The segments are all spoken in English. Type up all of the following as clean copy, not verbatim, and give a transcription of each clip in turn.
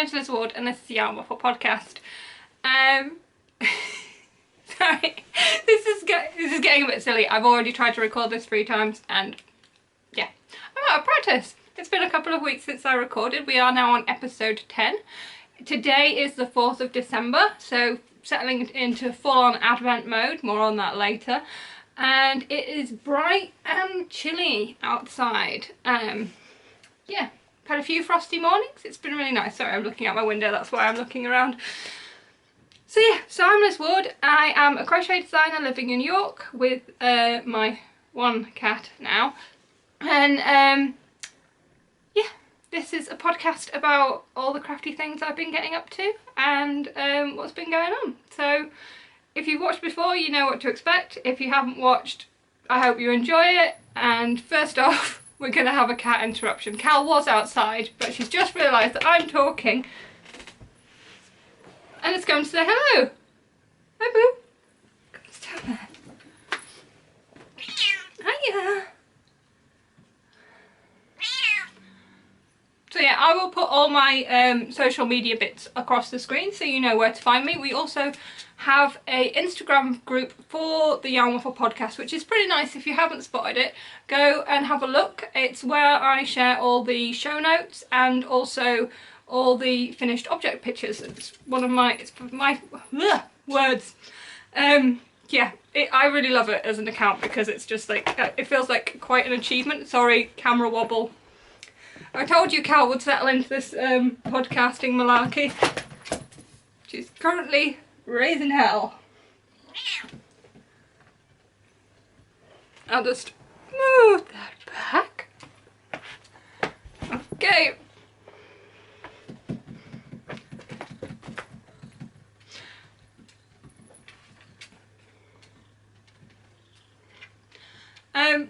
name's Lizward and this is the Waffle podcast. Sorry, this is getting a bit silly. I've already tried to record this 3 times and yeah, I'm out of practice. It's been a couple of weeks since I recorded. We are now on episode 10. Today is the 4th of December, so settling into full-on Advent mode, more on that later. And it is bright and chilly outside. Yeah, had a few frosty mornings. It's been really nice. Sorry, I'm looking out my window, that's why I'm looking around. So yeah, so I'm Lizward. I am a crochet designer living in York with my one cat now. And yeah, this is a podcast about all the crafty things I've been getting up to and what's been going on. So if you've watched before, you know what to expect. If you haven't watched, I hope you enjoy it. And first off, we're going to have a cat interruption. Cal was outside, but she's just realised that I'm talking. And it's going to say hello. Hi, Boo. It's down there. Hiya. So yeah, I will put all my social media bits across the screen so you know where to find me. We also have a Instagram group for the Yarn Waffle podcast, which is pretty nice. If you haven't spotted it, go and have a look. It's where I share all the show notes and also all the finished object pictures. It's one of my, words. Yeah, I really love it as an account because it's just like, it feels like quite an achievement. Sorry, camera wobble. I told you Cal would settle into this podcasting malarkey. She's currently raising hell. I'll just move that back. Okay.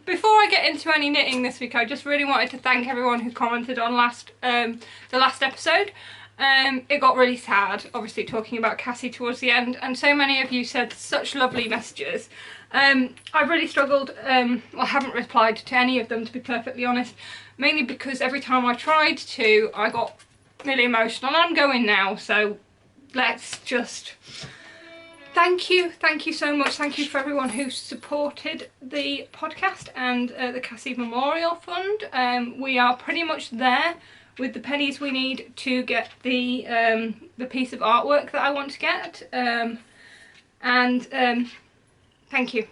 Before I get into any knitting this week, I just really wanted to thank everyone who commented on the last episode. It got really sad, obviously talking about Cassie towards the end, and so many of you said such lovely messages. I've really struggled, well, I haven't replied to any of them, to be perfectly honest, mainly because every time I tried to, I got really emotional, and I'm going now, so let's just... Thank you so much. Thank you for everyone who supported the podcast and the Cassie Memorial Fund. We are pretty much there with the pennies we need to get the piece of artwork that I want to get. Thank you.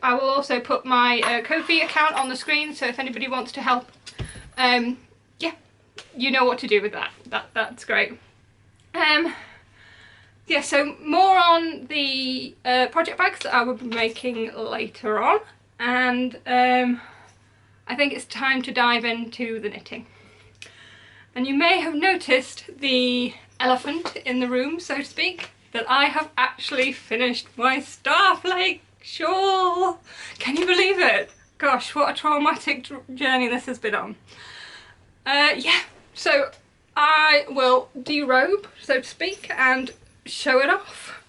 I will also put my Ko-fi account on the screen, so if anybody wants to help, yeah, you know what to do with that. That's great. Yeah, so more on the project bags that I will be making later on, and I think it's time to dive into the knitting. And you may have noticed the elephant in the room, so to speak, that I have actually finished my starflake shawl. Can you believe it? Gosh, what a traumatic journey this has been on. Yeah, so I will derobe, so to speak, and show it off.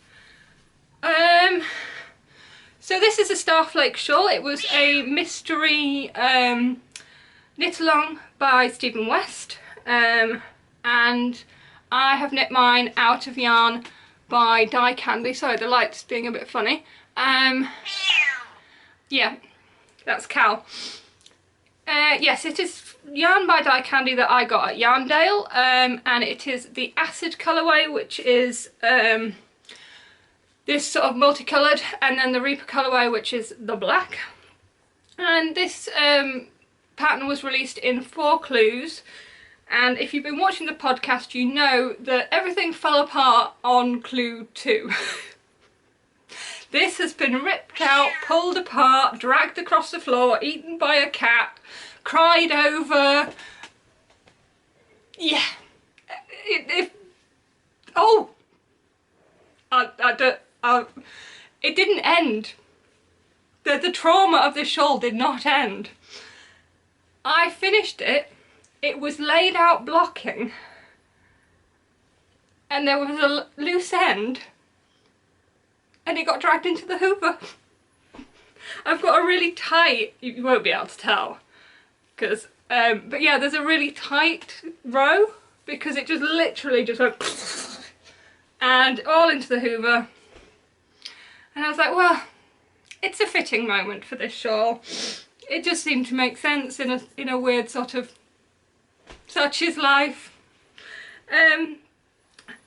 So this is a starflake shawl. It was a mystery knit along by Stephen West, and I have knit mine out of yarn by Die Candy. Sorry, the light's being a bit funny. Yeah, that's Cal. Yes, it is yarn by Die Candy that I got at Yarndale, and it is the acid colourway, which is this sort of multicoloured, and then the Reaper colourway, which is the black. And this pattern was released in 4 clues, and if you've been watching the podcast, you know that everything fell apart on clue 2. This has been ripped out, pulled apart, dragged across the floor, eaten by a cat, cried over. Yeah. It didn't end. The trauma of this shawl did not end. I finished it. It was laid out blocking. And there was a loose end. And it got dragged into the hoover. I've got a really tight, you won't be able to tell, because, but yeah, there's a really tight row because it just literally just went and all into the hoover. And I was like, well, it's a fitting moment for this shawl. It just seemed to make sense in a weird sort of such is life.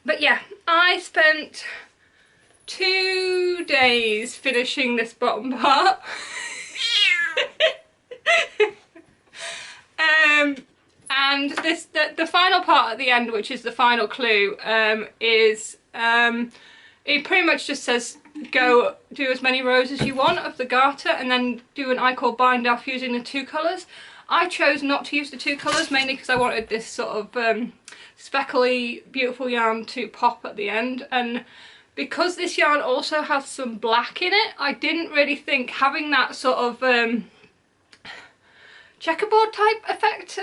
But yeah, I spent 2 days finishing this bottom part. And the final part at the end, which is the final clue, is it pretty much just says go do as many rows as you want of the garter and then do an I-cord bind off using the 2 colours. I chose not to use the 2 colours mainly because I wanted this sort of speckly beautiful yarn to pop at the end, and because this yarn also has some black in it, I didn't really think having that sort of checkerboard type effect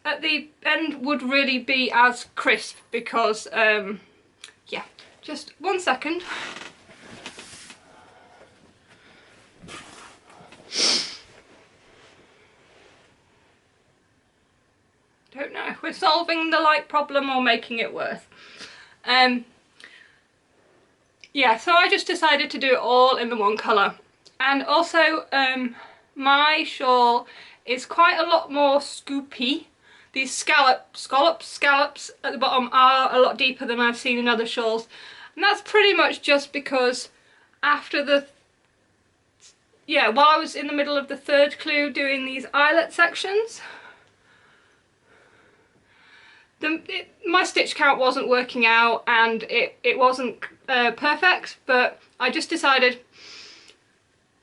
at the end would really be as crisp, because yeah, just 1 second. Don't know if we're solving the light problem or making it worse. Yeah, so I just decided to do it all in the 1 colour. And also my shawl is quite a lot more scoopy. These scallops at the bottom are a lot deeper than I've seen in other shawls. And that's pretty much just because after while I was in the middle of the 3rd clue doing these eyelet sections, my stitch count wasn't working out and it wasn't perfect, but I just decided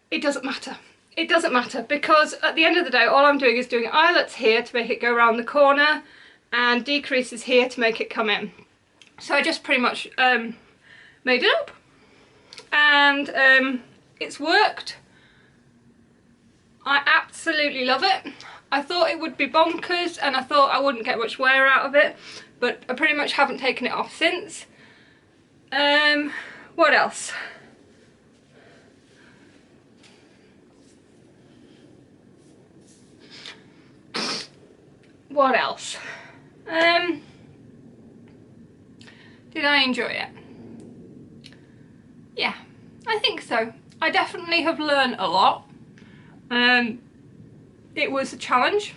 it doesn't matter. It doesn't matter, because at the end of the day all I'm doing is doing eyelets here to make it go around the corner and decreases here to make it come in. So I just pretty much made it up, and it's worked. I absolutely love it. I thought it would be bonkers and I thought I wouldn't get much wear out of it, but I pretty much haven't taken it off since. What else? What else? Did I enjoy it? Yeah, I think so. I definitely have learned a lot. It was a challenge.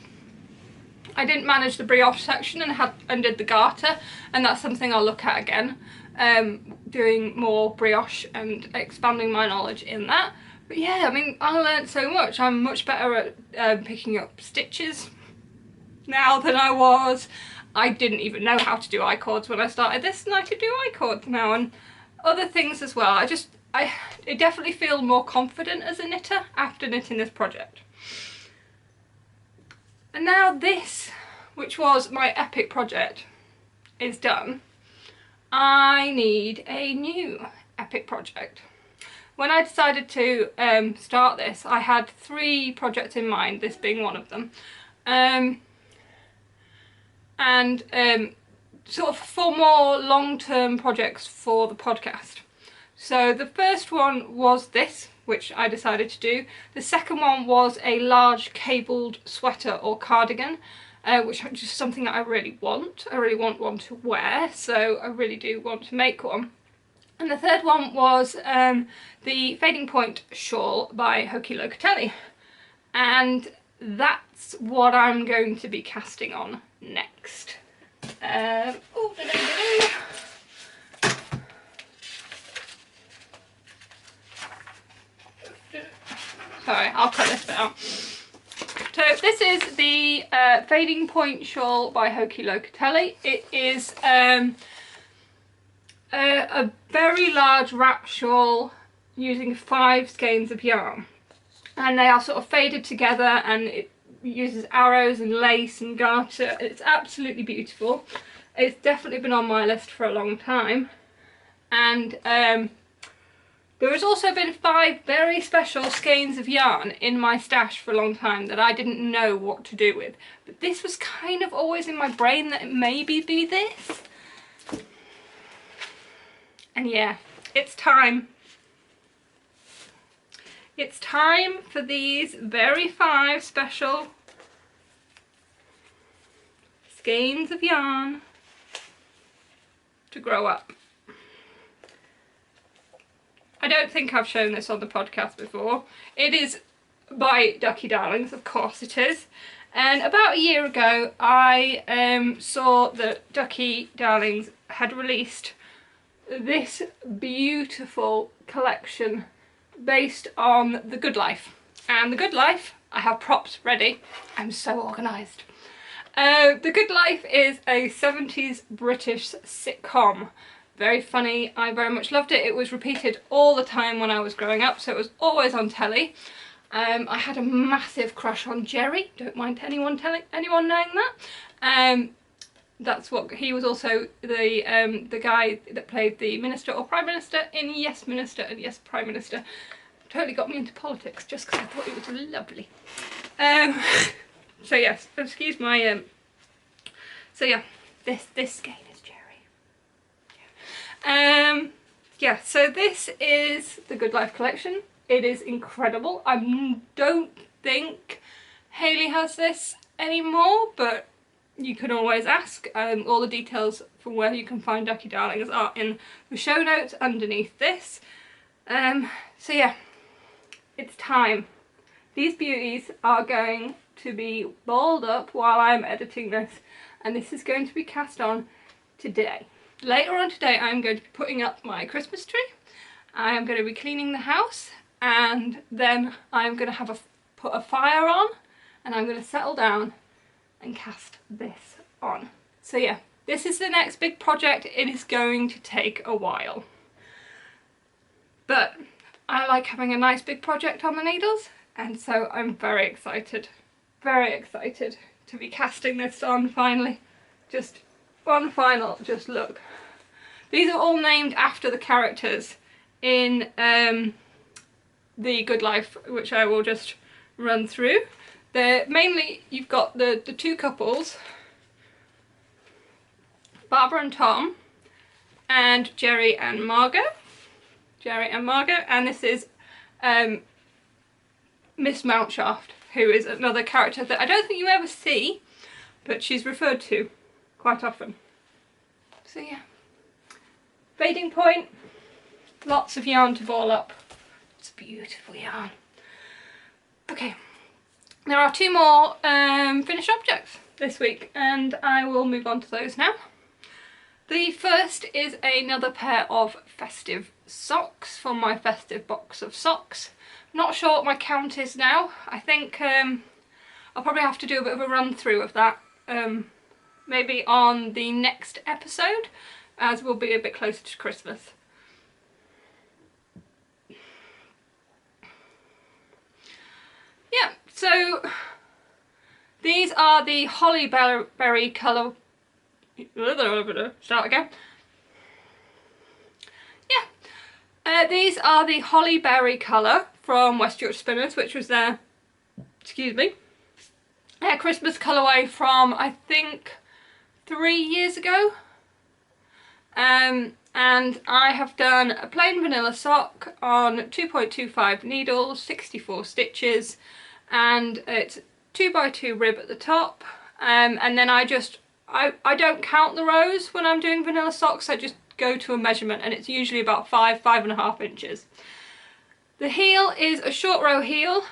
I didn't manage the brioche section and did the garter, and that's something I'll look at again, doing more brioche and expanding my knowledge in that. But yeah, I mean, I learned so much. I'm much better at picking up stitches now than I was. I didn't even know how to do I-cords when I started this, and I can do I-cords now and other things as well. I definitely feel more confident as a knitter after knitting this project. And now this, which was my epic project, is done. I need a new epic project. When I decided to start this, I had 3 projects in mind, this being one of them. Sort of for more long-term projects for the podcast. So the first one was this, which I decided to do. The second one was a large cabled sweater or cardigan, which is just something that I really want. I really want one to wear, so I really do want to make one. And the third one was the Fading Point shawl by Hoki Locatelli. And that's what I'm going to be casting on next. Sorry, I'll cut this bit out. So this is the Fading Point shawl by Hoki Locatelli. It is a very large wrap shawl using 5 skeins of yarn, and they are sort of faded together, and it uses arrows and lace and garter. It's absolutely beautiful. It's definitely been on my list for a long time, and there has also been 5 very special skeins of yarn in my stash for a long time that I didn't know what to do with, but this was kind of always in my brain that it maybe be this. And yeah, it's time. It's time for these very 5 special skeins of yarn to grow up. I don't think I've shown this on the podcast before. It is by Ducky Darlings, of course it is. And about a year ago I saw that Ducky Darlings had released this beautiful collection based on The Good Life. And The Good Life, I have props ready. I'm so organised. The Good Life is a 70s British sitcom. Very funny. I very much loved it. It was repeated all the time when I was growing up, so it was always on telly. I had a massive crush on Jerry. Don't mind anyone knowing that. That's what he was also the guy that played the Minister or Prime Minister in Yes Minister and Yes Prime Minister. Totally got me into politics just because I thought it was lovely. So yes, excuse my so yeah, this skein is Jerry. Yeah, so this is the Good Life collection. It is incredible. I don't think Hayley has this anymore, but you can always ask. All the details from where you can find Ducky Darlings are in the show notes underneath this. So yeah, it's time. These beauties are going to be balled up while I'm editing this, and this is going to be cast on today. Later on today I'm going to be putting up my Christmas tree. I am going to be cleaning the house, and then I'm going to have put a fire on, and I'm going to settle down and cast this on. So yeah, this is the next big project. It is going to take a while, but I like having a nice big project on the needles, and so I'm very excited to be casting this on finally. Just one final look. These are all named after the characters in The Good Life, which I will just run through. They're mainly, you've got the two couples, Barbara and Tom, and Jerry and Margot. And this is Miss Mountcharft, who is another character that I don't think you ever see, but she's referred to quite often. So yeah, fading point, lots of yarn to ball up. It's beautiful yarn. Okay, there are two more finished objects this week, and I will move on to those now. The first is another pair of festive socks from my festive box of socks. Not sure what my count is now. I think I'll probably have to do a bit of a run through of that maybe on the next episode, as we'll be a bit closer to Christmas. Yeah, so these are the holly berry colour. Start again. Yeah, these are the holly berry colour from West Yorkshire Spinners, which was their, their Christmas colourway from I think 3 years ago. And I have done a plain vanilla sock on 2.25 needles, 64 stitches, and it's 2x2 rib at the top, and then I don't count the rows when I'm doing vanilla socks. I just go to a measurement, and it's usually about 5.5 inches. The heel is a short row heel,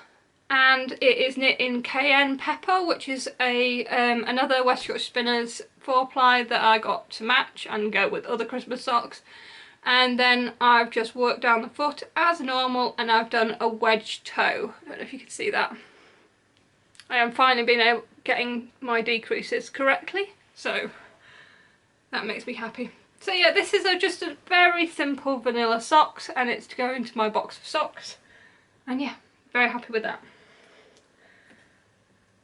and it is knit in cayenne pepper, which is another West Yorkshire Spinners 4-ply that I got to match and go with other Christmas socks. And then I've just worked down the foot as normal, and I've done a wedge toe. I don't know if you can see that. I am finally getting my decreases correctly, so that makes me happy. So yeah, this is just a very simple vanilla socks, and it's to go into my box of socks, and yeah, very happy with that.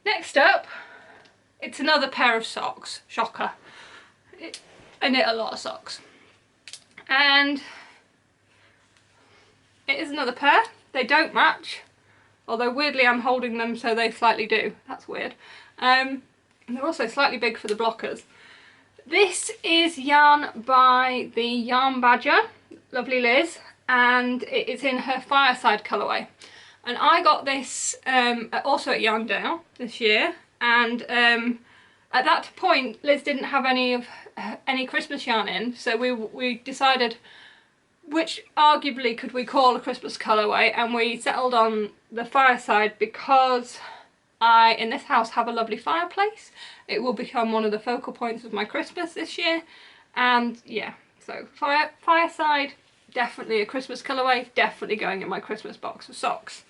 Next up, it's another pair of socks. Shocker. I knit a lot of socks, and it is another pair. They don't match, although weirdly I'm holding them so they slightly do. That's weird. And they're also slightly big for the blockers. This is yarn by the Yarn Badger, lovely Liz, and it is in her Fireside colourway. And I got this also at Yarndale this year, and At that point, Liz didn't have any Christmas yarn in, so we decided which arguably could we call a Christmas colourway, and we settled on the fireside because I, in this house, have a lovely fireplace. It will become one of the focal points of my Christmas this year, and yeah, so fireside, definitely a Christmas colourway, definitely going in my Christmas box of socks.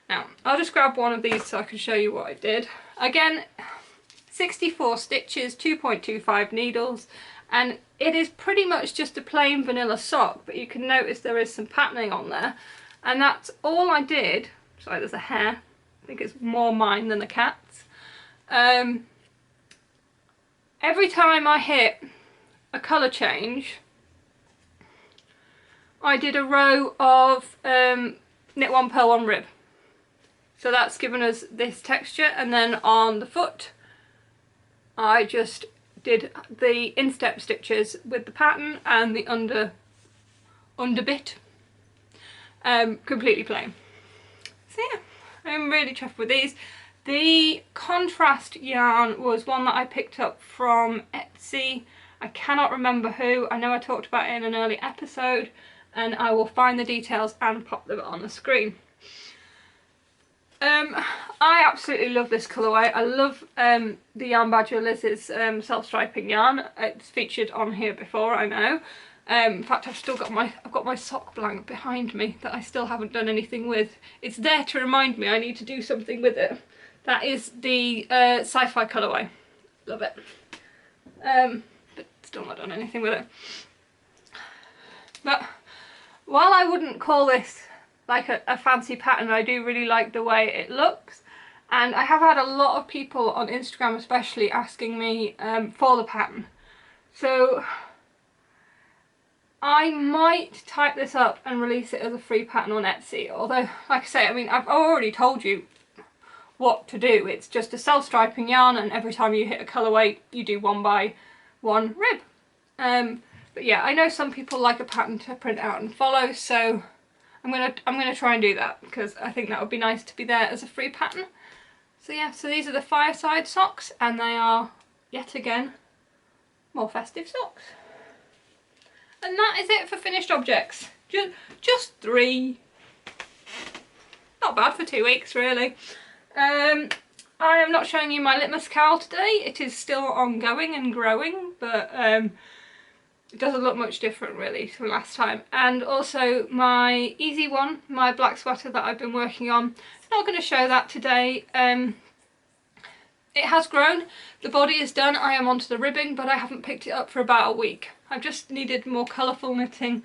Now, I'll just grab one of these so I can show you what I did. Again, 64 stitches, 2.25 needles, and it is pretty much just a plain vanilla sock, but you can notice there is some patterning on there, and that's all I did. Sorry, there's a hair. I think it's more mine than the cat's. Every time I hit a colour change, I did a row of knit one, purl one, rib. So that's given us this texture, and then on the foot I just did the instep stitches with the pattern and the under bit completely plain. So yeah, I'm really chuffed with these. The contrast yarn was one that I picked up from Etsy. I cannot remember who. I know I talked about it in an early episode, and I will find the details and pop them on the screen. I absolutely love this colourway. I love the Yarn Badger Liz's self-striping yarn. It's featured on here before, I know. In fact, I've got my sock blank behind me that I still haven't done anything with. It's there to remind me I need to do something with it. That is the sci-fi colourway. Love it. But still not done anything with it. But while I wouldn't call this like a fancy pattern, I do really like the way it looks, and I have had a lot of people on Instagram especially asking me for the pattern, so I might type this up and release it as a free pattern on Etsy. Although, like I say, I mean, I've already told you what to do. It's just a self-striping yarn, and every time you hit a colourway you do 1 by 1 rib. But yeah, I know some people like a pattern to print out and follow, so I'm gonna try and do that, because I think that would be nice to be there as a free pattern. So yeah, so these are the fireside socks, and they are yet again more festive socks. And that is it for finished objects. Just 3. Not bad for 2 weeks, really. I am not showing you my litmus cowl today. It is still ongoing and growing, but it doesn't look much different really from last time. And also my easy one, my black sweater that I've been working on, not going to show that today. It has grown, the body is done, I am onto the ribbing, but I haven't picked it up for about a week. I've just needed more colourful knitting,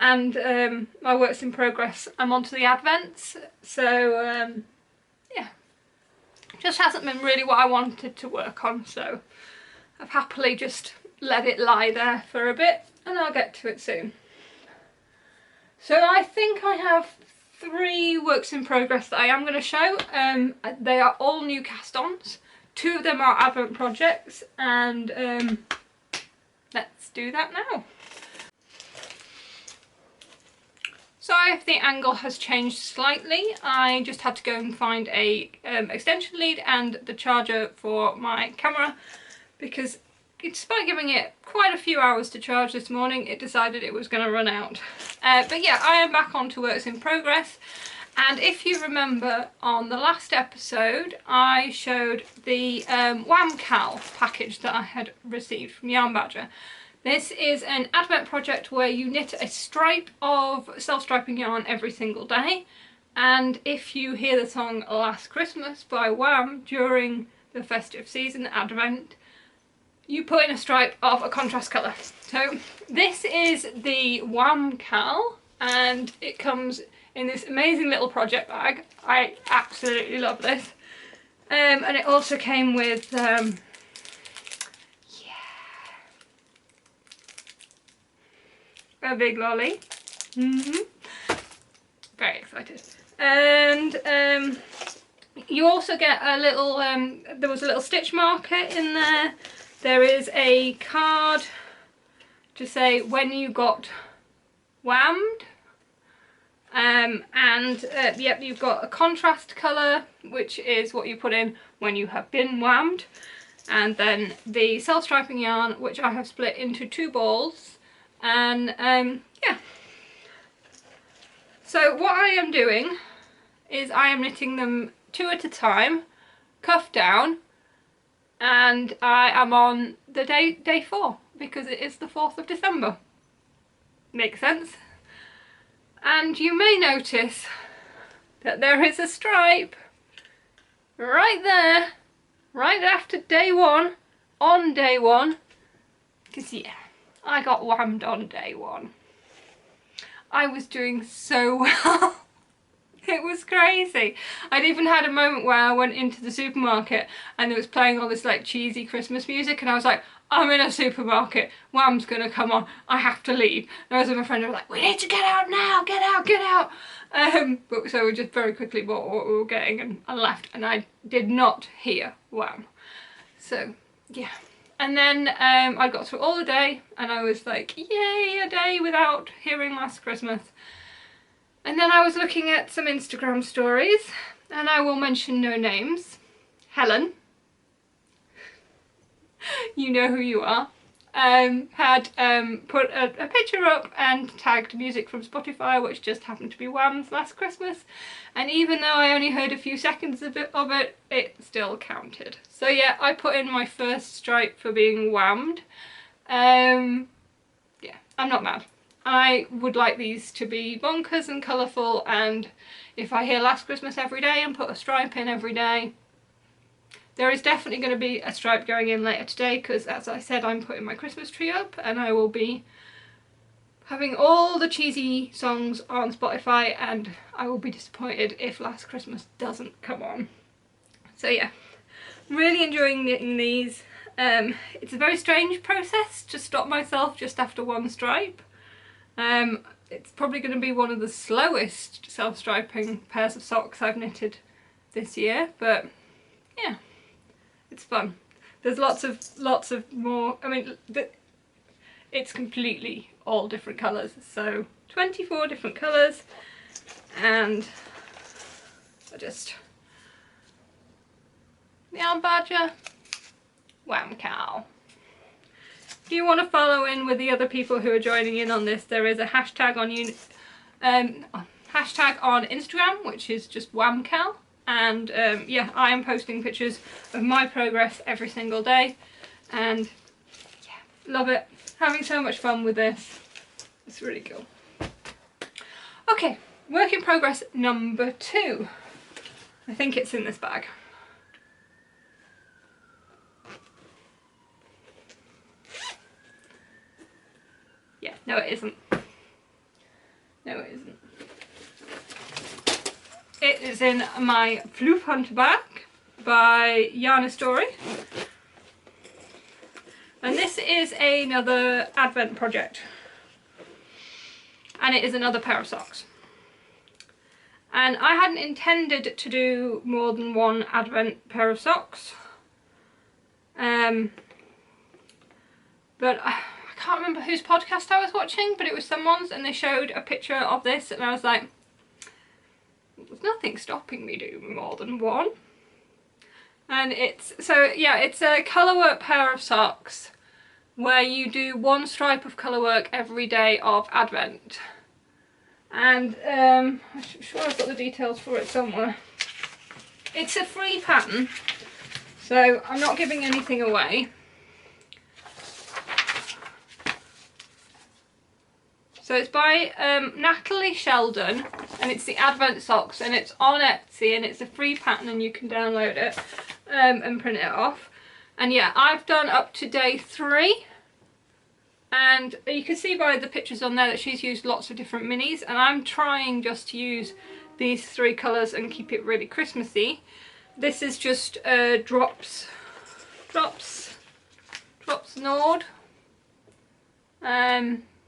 and my work's in progress. I'm onto the advents, so yeah, just hasn't been really what I wanted to work on, so I've happily just let it lie there for a bit, and I'll get to it soon. So I think I have 3 works in progress that I am going to show. They are all new cast-ons. 2 of them are advent projects, and let's do that now. Sorry if the angle has changed slightly. I just had to go and find a extension lead and the charger for my camera, because despite giving it quite a few hours to charge this morning, it decided it was going to run out. But yeah, I am back on to works in progress, and if you remember on the last episode I showed the Wham Cal package that I had received from Yarn Badger. This is an advent project where you knit a stripe of self-striping yarn every single day, and if you hear the song Last Christmas by Wham during the festive season, Advent, you put in a stripe of a contrast colour. So this is the Wham Cal, and it comes in this amazing little project bag. I absolutely love this. And it also came with a big lolly. Very excited. And you also get a little, there was a little stitch marker in there. There is a card to say when you got whammed. Yep, you've got a contrast colour, which is what you put in when you have been whammed. and then the self-striping yarn, which I have split into 2 balls, and yeah. So what I am doing is I am knitting them 2 at a time, cuff down, and I am on the day 4 because it is the 4th of December. Makes sense? And you may notice that there is a stripe right there, right after day 1, on day 1, because yeah, I got whammed on day 1. I was doing so well. It was crazy. I'd even had a moment where I went into the supermarket and it was playing all this like cheesy Christmas music, and I was like, I'm in a supermarket, Wham's gonna come on, I have to leave. And I was with my friend, I was like, we need to get out now, get out, get out. But so we just very quickly bought what we were getting and left, and I did not hear Wham. So yeah. And then I got through all the day and I was like, yay, a day without hearing Last Christmas. And then I was looking at some Instagram stories, and I will mention no names. Helen, you know who you are, had put a picture up and tagged music from Spotify, which just happened to be Wham's Last Christmas. And even though I only heard a few seconds of it, it still counted. So yeah, I put in my first stripe for being whammed. Yeah, I'm not mad. I would like these to be bonkers and colourful, and if I hear Last Christmas every day and put a stripe in every day, there is definitely going to be a stripe going in later today, because as I said, I'm putting my Christmas tree up and I will be having all the cheesy songs on Spotify, and I will be disappointed if Last Christmas doesn't come on. So yeah, really enjoying knitting these. It's a very strange process to stop myself just after 1 stripe. It's probably going to be one of the slowest self-striping pairs of socks I've knitted this year, but yeah, it's fun. There's lots of more, I mean, it's completely all different colours, so 24 different colours, and the Yarn Badger, Wham Cow. If you want to follow in with the other people who are joining in on this, there is a hashtag on Instagram, which is just whamcal, and yeah, I am posting pictures of my progress every single day, and yeah, love it. Having so much fun with this. It's really cool. Okay, work in progress number 2. I think it's in this bag. Yeah, no it isn't. No it isn't. It is in my Floof Hunt bag by Yarn Story. And this is another Advent project. And it is another pair of socks. And I hadn't intended to do more than 1 Advent pair of socks. But I can't remember whose podcast I was watching, but it was someone's, and they showed a picture of this, and I was like, there's nothing stopping me doing more than 1. And it's, so yeah, it's a colourwork pair of socks where you do 1 stripe of colourwork every day of Advent. And I'm sure I've got the details for it somewhere. It's a free pattern, so I'm not giving anything away. So it's by Natalie Sheldon, and it's the Advent socks, and it's on Etsy, and it's a free pattern and you can download it and print it off. And yeah, I've done up to day 3, and you can see by the pictures on there that she's used lots of different minis, and I'm trying just to use these 3 colours and keep it really Christmassy. This is just Drops Nord,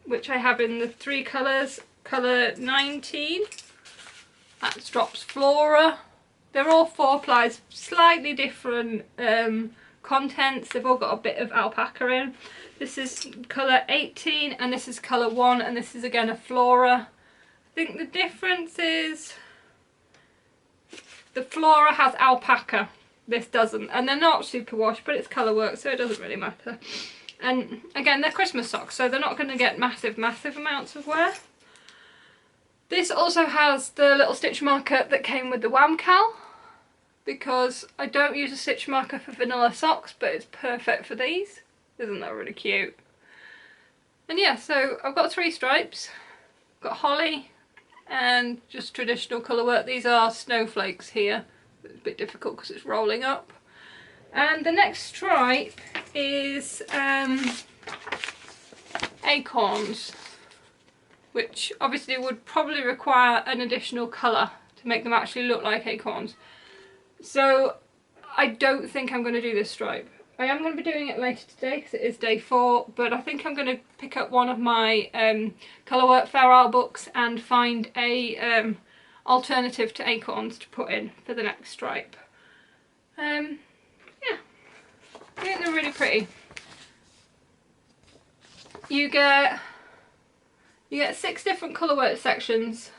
which I have in the 3 colours. Colour 19, that's Drops Flora. They're all 4 plies, slightly different contents. They've all got a bit of alpaca in. This is colour 18, and this is colour 1, and this is again a Flora. I think the difference is the Flora has alpaca this doesn't. And they're not super wash, but it's colour work, so it doesn't really matter. And again, they're Christmas socks, so they're not going to get massive amounts of wear. This also has the little stitch marker that came with the Wamcal, because I don't use a stitch marker for vanilla socks, but it's perfect for these. Isn't that really cute? And yeah, so I've got 3 stripes. I've got holly and just traditional colour work. These are snowflakes here. It's a bit difficult because it's rolling up. And the next stripe is acorns, which obviously would probably require an additional colour to make them actually look like acorns. So I don't think I'm going to do this stripe. I am going to be doing it later today because it is day 4, but I think I'm going to pick up one of my Colourwork Fair Isle books and find a alternative to acorns to put in for the next stripe. Yeah, I think they're really pretty. You get 6 different colourwork sections.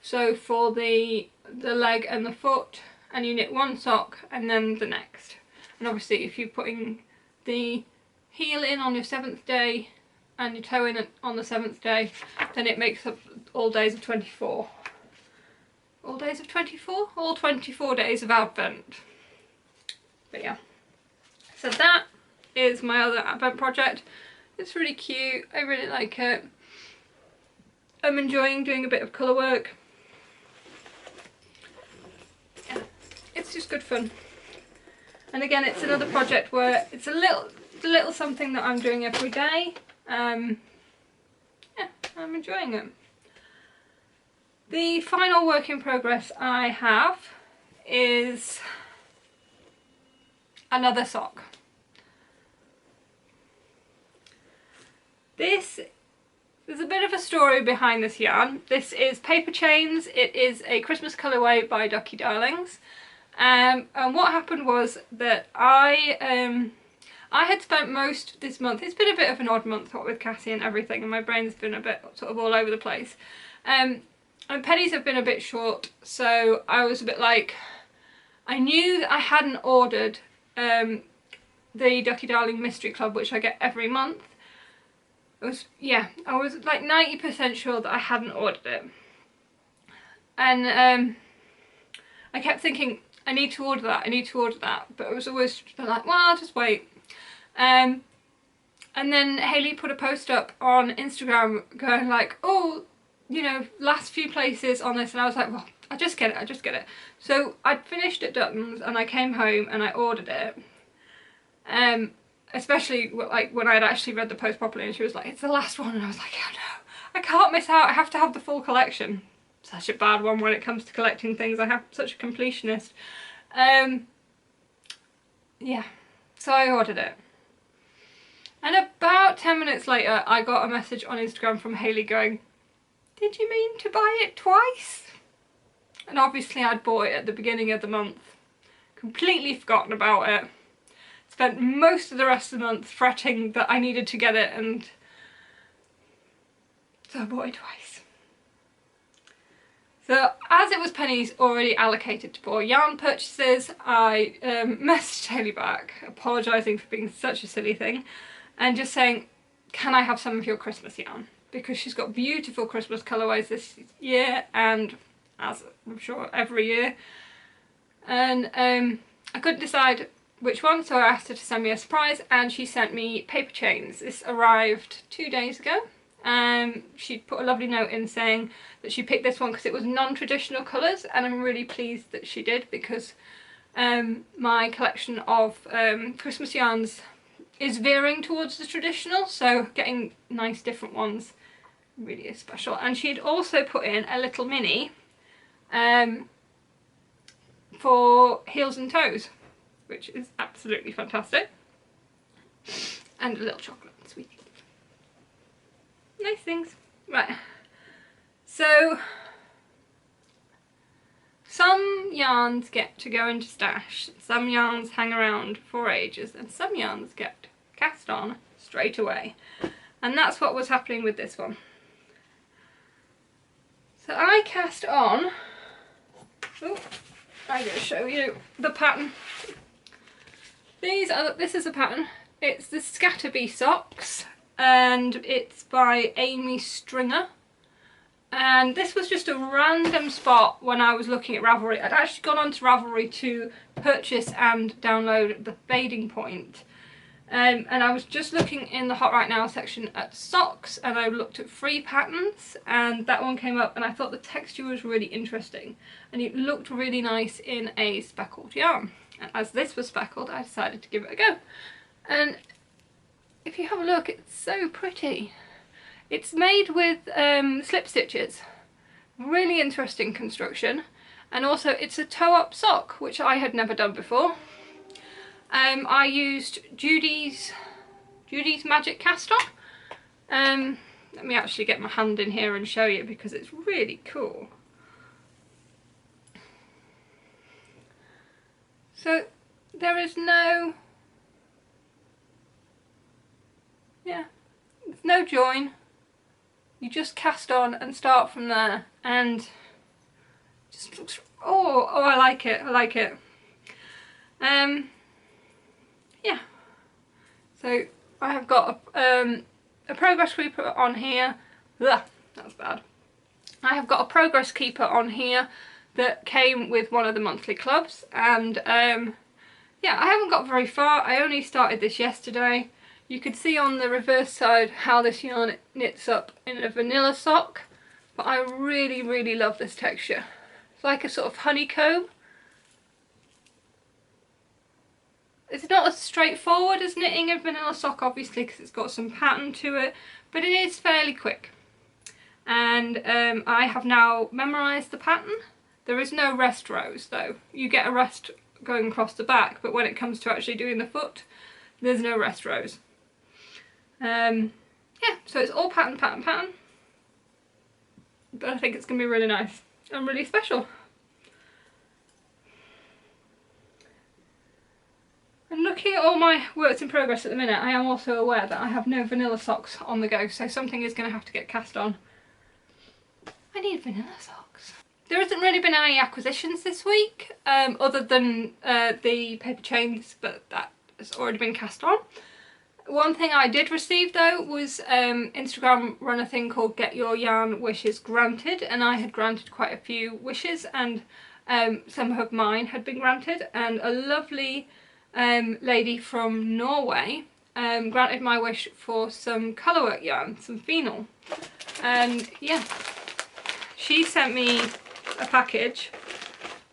So for the leg and the foot, and you knit 1 sock and then the next. And obviously if you're putting the heel in on your 7th day and your toe in on the 7th day, then it makes up all days of 24. All days of 24? All 24 days of Advent. But yeah. So that is my other Advent project. It's really cute. I really like it. I'm enjoying doing a bit of colour work. Yeah, it's just good fun. And again, it's another project where it's a little something that I'm doing every day. Yeah, I'm enjoying it. The final work in progress I have is another sock. There's a bit of a story behind this yarn. This is Paper Chains. It is a Christmas colourway by Ducky Darlings. And what happened was that I had spent most this month, it's been a bit of an odd month what with Cassie and everything, and my brain's been a bit sort of all over the place. And pennies have been a bit short, so I was a bit like, I knew that I hadn't ordered the Ducky Darling Mystery Club, which I get every month. I was like 90% sure that I hadn't ordered it. And I kept thinking, I need to order that, I need to order that, but I was always like, well, I'll just wait. And then Hayley put a post up on Instagram going like, oh, you know, last few places on this, and I was like, well, I just get it. So I'd finished at Dutton's and I came home and I ordered it. Especially like when I had actually read the post properly and she was like, it's the last one, and I was like, oh no, I can't miss out, I have to have the full collection. Such a bad one when it comes to collecting things. I have such a completionist. Yeah, so I ordered it. And about 10 minutes later, I got a message on Instagram from Hayley going, did you mean to buy it twice? And obviously I'd bought it at the beginning of the month. Completely forgotten about it. Spent most of the rest of the month fretting that I needed to get it, and so I bought it twice. So as it was pennies already allocated for yarn purchases, I messaged Hayley back, apologising for being such a silly thing, and just saying, can I have some of your Christmas yarn? Because she's got beautiful Christmas colourways this year, and as I'm sure every year. And I couldn't decide which one, so I asked her to send me a surprise, and she sent me Paper Chains. This arrived 2 days ago. She put a lovely note in saying that she picked this one because it was non-traditional colours, and I'm really pleased that she did, because my collection of Christmas yarns is veering towards the traditional, so getting nice different ones really is special. And she'd also put in a little mini for heels and toes, which is absolutely fantastic, and a little chocolate sweetie. Nice things. Right, so some yarns get to go into stash, some yarns hang around for ages, and some yarns get cast on straight away. And that's what was happening with this one. So I cast on, I'm going to show you the pattern. This is a pattern. It's the Scatterbee socks, and it's by Amy Stringer. And this was just a random spot when I was looking at Ravelry. I'd actually gone onto Ravelry to purchase and download the fading point. And I was just looking in the Hot Right Now section at socks, and I looked at free patterns, and that one came up, and I thought the texture was really interesting and it looked really nice in a speckled yarn. And as this was speckled, I decided to give it a go. And if you have a look, it's so pretty. It's made with slip stitches. Really interesting construction. And also it's a toe-up sock, which I had never done before. I used Judy's Magic Cast On. Let me actually get my hand in here and show you because it's really cool. So there is no, there's no join. You just cast on and start from there, and just looks, oh I like it, I like it. Yeah, so I have got a progress keeper on here. Ugh, that was bad. I have got a progress keeper on here that came with one of the monthly clubs, and yeah, I haven't got very far. I only started this yesterday. You could see on the reverse side how this yarn knits up in a vanilla sock, but I really love this texture. It's like a sort of honeycomb. It's not as straightforward as knitting a vanilla sock, obviously, because it's got some pattern to it, but it is fairly quick. And I have now memorised the pattern. There is no rest rows though. You get a rest going across the back, but when it comes to actually doing the foot, there's no rest rows. Yeah, so it's all pattern. But I think it's going to be really nice and really special. And looking at all my works in progress at the minute, I am also aware that I have no vanilla socks on the go, so something is going to have to get cast on. I need vanilla socks. There hasn't really been any acquisitions this week, other than the paper chains, but that has already been cast on. One thing I did receive though was Instagram run a thing called Get Your Yarn Wishes Granted, and I had granted quite a few wishes, and some of mine had been granted, and a lovely lady from Norway granted my wish for some colourwork yarn, some phenol. And yeah, she sent me a package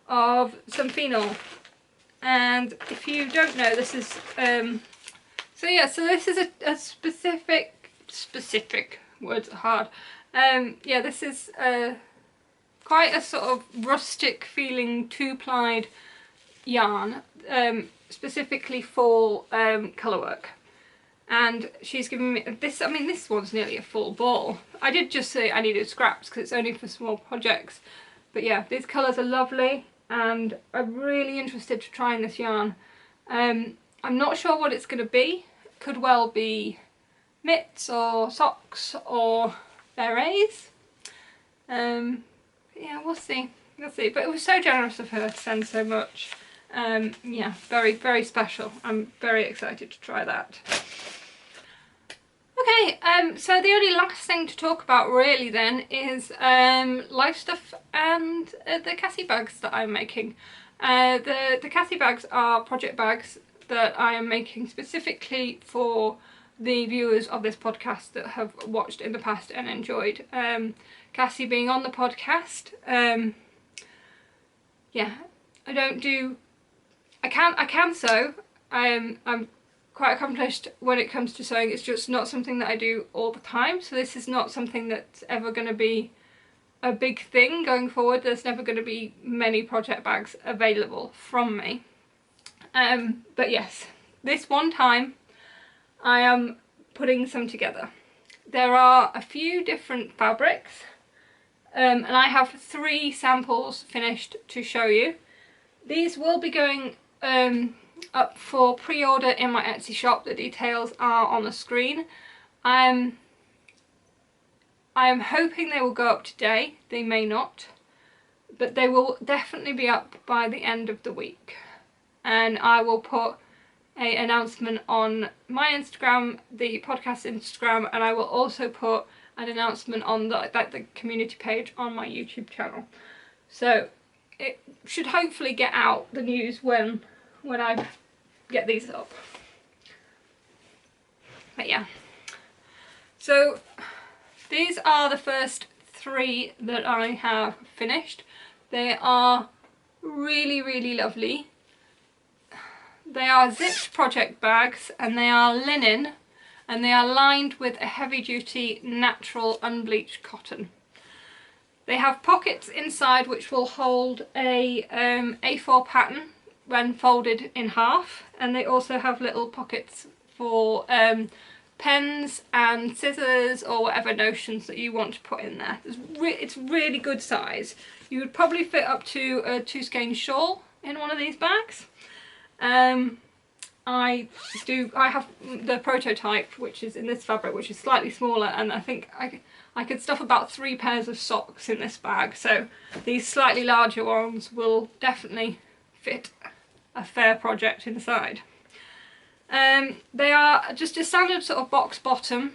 of some phenol, and if you don't know, this is so this is a specific words are hard. Yeah, this is quite a sort of rustic feeling two-plied yarn, specifically for colourwork. And she's given me this. I mean, this one's nearly a full ball. I did just say I needed scraps because it's only for small projects. But yeah, these colours are lovely, and I'm really interested to trying this yarn. I'm not sure what it's going to be. Could well be mitts or socks or berets. Yeah, we'll see. We'll see. But it was so generous of her to send so much. Yeah, very special. I'm very excited to try that. Okay, so the only last thing to talk about really then is life stuff and the Cassie bags that I'm making. The Cassie bags are project bags that I am making specifically for the viewers of this podcast that have watched in the past and enjoyed Cassie being on the podcast. Yeah, I can sew. I'm quite accomplished when it comes to sewing. It's just not something that I do all the time, so this is not something that's ever going to be a big thing going forward. There's never going to be many project bags available from me. But yes, this one time I am putting some together. There are a few different fabrics, and I have 3 samples finished to show you. These will be going up for pre-order in my Etsy shop. The details are on the screen. I am hoping they will go up today. They may not. but they will definitely be up by the end of the week. And I will put an announcement on my Instagram, the podcast Instagram, and I will also put an announcement on the community page on my YouTube channel. So it should hopefully get out the news when I get these up. But yeah, so these are the first 3 that I have finished. They are really, really lovely. They are zipped project bags, and they are linen, and they are lined with a heavy duty natural unbleached cotton. They have pockets inside which will hold a A4 pattern when folded in half, and they also have little pockets for pens and scissors or whatever notions that you want to put in there. It's really good size. You would probably fit up to a 2 skein shawl in one of these bags. I have the prototype, which is in this fabric, which is slightly smaller, and I think I could stuff about 3 pairs of socks in this bag, so these slightly larger ones will definitely fit a fair project inside. They are just a standard sort of box bottom,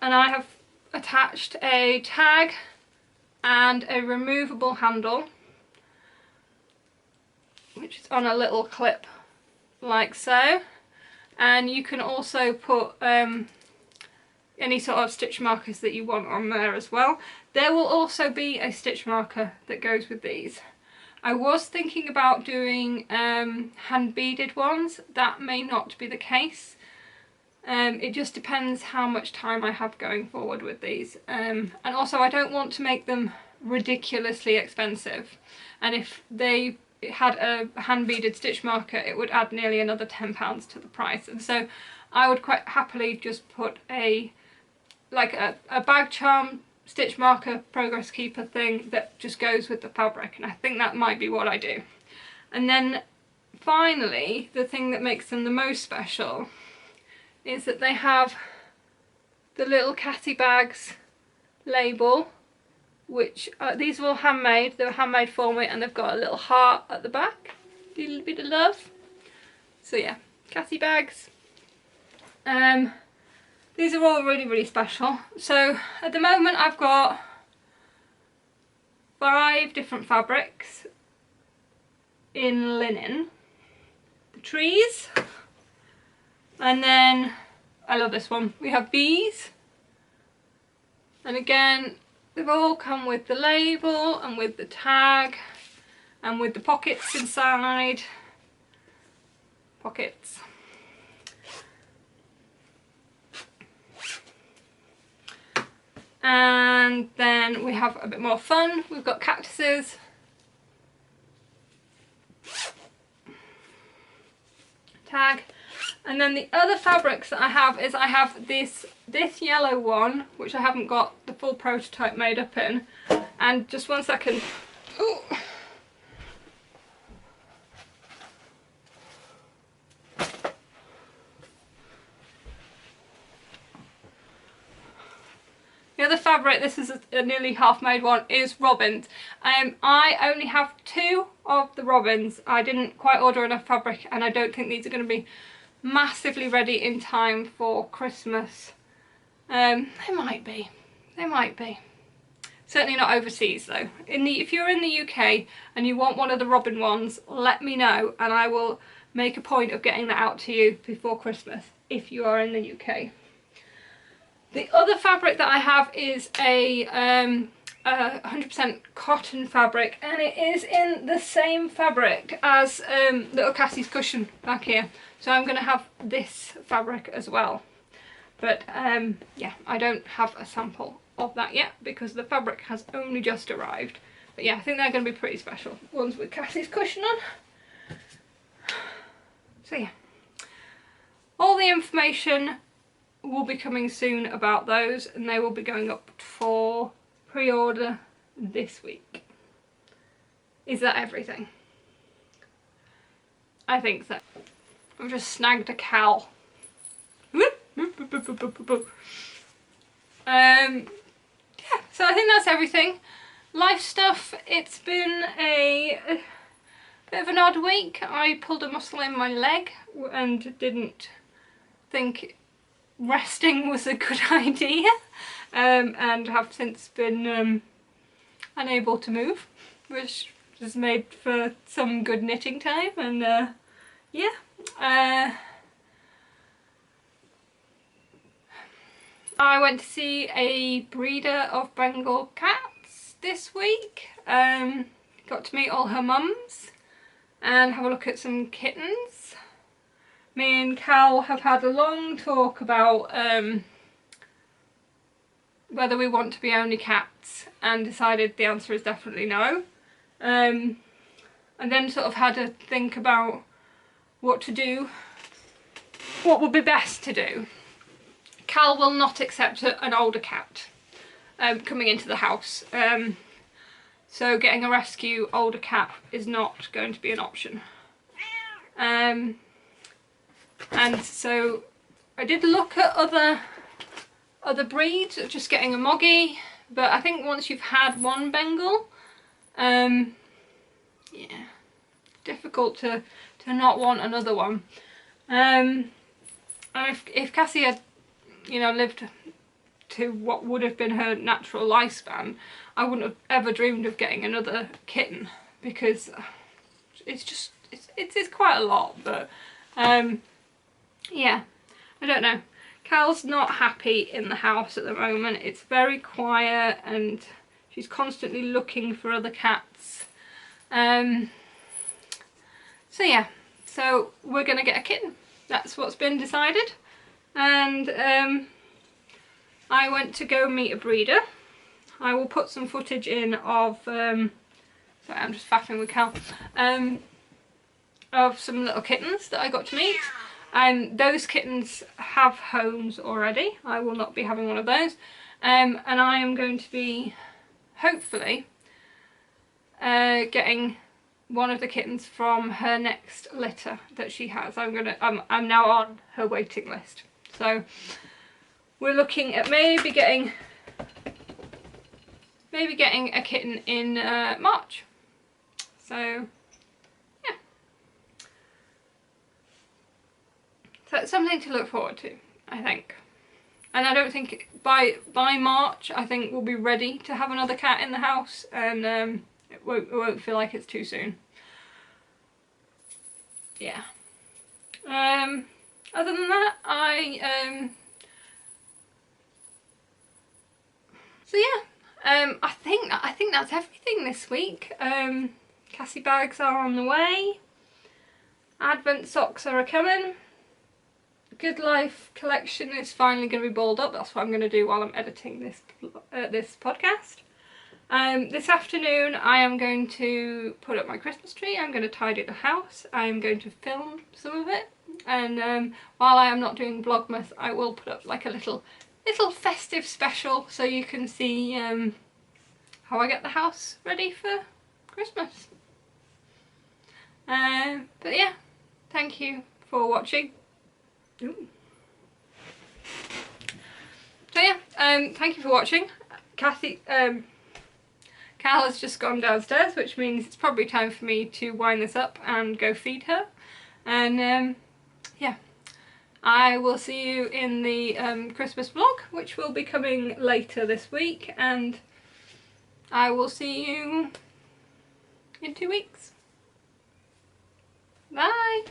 and I have attached a tag and a removable handle, which is on a little clip like so, and you can also put any sort of stitch markers that you want on there as well. There will also be a stitch marker that goes with these. I was thinking about doing hand beaded ones. That may not be the case. It just depends how much time I have going forward with these, and also I don't want to make them ridiculously expensive, and if they had a hand beaded stitch marker it would add nearly another £10 to the price, and so I would quite happily just put a bag charm stitch marker progress keeper thing that just goes with the fabric, and I think that might be what I do. And then finally, the thing that makes them the most special is that they have the little Catty Bags label, which these are all handmade. They were handmade for me, and they've got a little heart at the back, a little bit of love. So yeah, Catty Bags. These are all really, really special. So at the moment I've got 5 different fabrics in linen. The trees, and then I love this one. We have bees, and again they've all come with the label and with the tag and with the pockets inside. Pockets. And then we have a bit more fun. We've got cactuses. Tag. And then the other fabrics that I have is I have this yellow one, which I haven't got the full prototype made up in. And just one second. Ooh. The other fabric, this is a nearly half made one, is robins. I only have 2 of the robins. I didn't quite order enough fabric, and I don't think these are going to be massively ready in time for Christmas. They might be. They might be. Certainly not overseas though. If you're in the UK and you want one of the robin ones, let me know and I will make a point of getting that out to you before Christmas if you are in the UK. The other fabric that I have is a 100% cotton fabric, and it is in the same fabric as little Cassie's cushion back here. So I'm going to have this fabric as well. But yeah, I don't have a sample of that yet because the fabric has only just arrived. But yeah, I think they're going to be pretty special. Ones with Cassie's cushion on. So yeah, all the information will be coming soon about those, and they will be going up for pre-order this week. Is that everything? I think so. I've just snagged a cow. Yeah, so I think that's everything. Life stuff, it's been a bit of an odd week. I pulled a muscle in my leg and didn't think resting was a good idea, and have since been unable to move, which has made for some good knitting time. And yeah, I went to see a breeder of Bengal cats this week. Got to meet all her mums and have a look at some kittens. Me and Cal have had a long talk about whether we want to be only cats, and decided the answer is definitely no. And then sort of had to think about what to do, what would be best to do. Cal will not accept an older cat coming into the house, so getting a rescue older cat is not going to be an option. And so I did look at other breeds, just getting a moggy, but I think once you've had one Bengal, yeah, difficult to not want another one. And if Cassie had, you know, lived to what would have been her natural lifespan, I wouldn't have ever dreamed of getting another kitten, because it's just it's quite a lot. But yeah, I don't know. Cal's not happy in the house at the moment. It's very quiet and she's constantly looking for other cats. So yeah, so we're gonna get a kitten. That's what's been decided. And I went to go meet a breeder. I will put some footage in of, sorry, I'm just faffing with Cal, of some little kittens that I got to meet. Those kittens have homes already. I will not be having one of those. And I am going to be, hopefully, getting one of the kittens from her next litter that she has. I'm now on her waiting list. So we're looking at maybe getting a kitten in March. So yeah, so it's something to look forward to, I think. And I don't think by March I think we'll be ready to have another cat in the house, and it won't feel like it's too soon. Yeah. Other than that, so yeah, I think that's everything this week. Cassie bags are on the way. Advent socks are coming. Good Life collection is finally going to be balled up. That's what I'm going to do while I'm editing this podcast. This afternoon I am going to put up my Christmas tree. I'm going to tidy the house. I'm going to film some of it, and while I am not doing Vlogmas, I will put up like a little festive special so you can see how I get the house ready for Christmas. But yeah, thank you for watching. Ooh. So yeah, thank you for watching. Cal has just gone downstairs, which means it's probably time for me to wind this up and go feed her. And yeah, I will see you in the Christmas vlog, which will be coming later this week, and I will see you in 2 weeks. Bye!